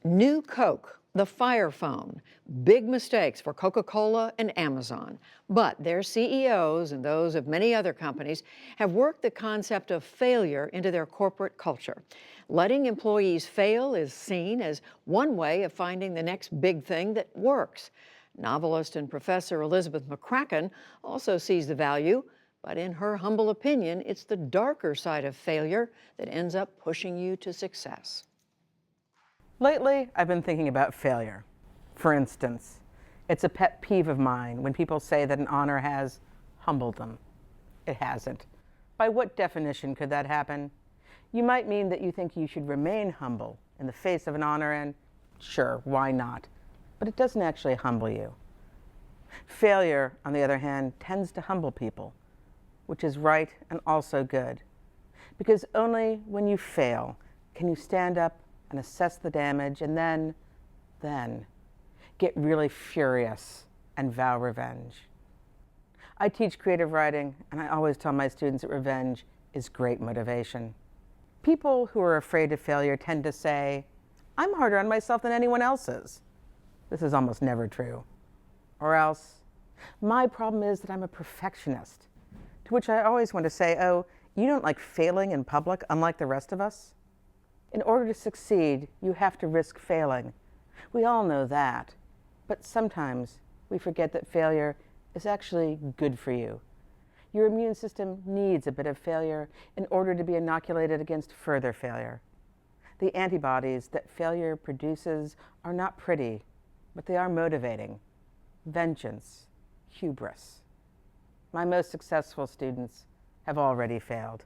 New Coke, the Fire Phone, big mistakes for Coca-Cola and Amazon. But their CEOs and those of many other companies have worked the concept of failure into their corporate culture. Letting employees fail is seen as one way of finding the next big thing that works. Novelist and professor Elizabeth McCracken also sees the value, but in her humble opinion, it's the darker side of failure that ends up pushing you to success. Lately, I've been thinking about failure. For instance, it's a pet peeve of mine when people say that an honor has humbled them. It hasn't. By what definition could that happen? You might mean that you think you should remain humble in the face of an honor, and sure, why not? But it doesn't actually humble you. Failure, on the other hand, tends to humble people, which is right and also good. Because only when you fail can you stand up and assess the damage, and then get really furious and vow revenge. I teach creative writing, and I always tell my students that revenge is great motivation. People who are afraid of failure tend to say, "I'm harder on myself than anyone else is." This is almost never true. Or else, "My problem is that I'm a perfectionist." To which I always want to say, "Oh, you don't like failing in public, unlike the rest of us?" In order to succeed, you have to risk failing. We all know that. But sometimes we forget that failure is actually good for you. Your immune system needs a bit of failure in order to be inoculated against further failure. The antibodies that failure produces are not pretty, but they are motivating. Vengeance, hubris. My most successful students have already failed.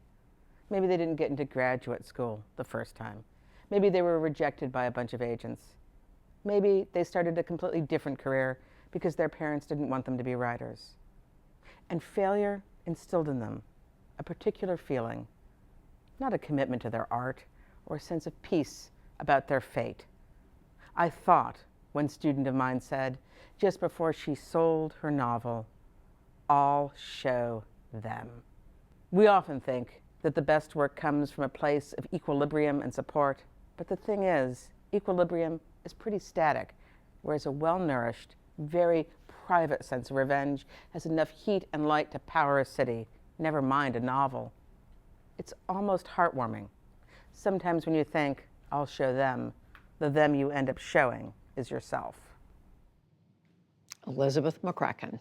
Maybe they didn't get into graduate school the first time. Maybe they were rejected by a bunch of agents. Maybe they started a completely different career because their parents didn't want them to be writers. And failure instilled in them a particular feeling, not a commitment to their art or a sense of peace about their fate. I thought, one student of mine said, just before she sold her novel, "I'll show them." We often think that the best work comes from a place of equilibrium and support. But the thing is, equilibrium is pretty static, whereas a well-nourished, very private sense of revenge has enough heat and light to power a city, never mind a novel. It's almost heartwarming. Sometimes when you think, "I'll show them," the them you end up showing is yourself. Elizabeth McCracken.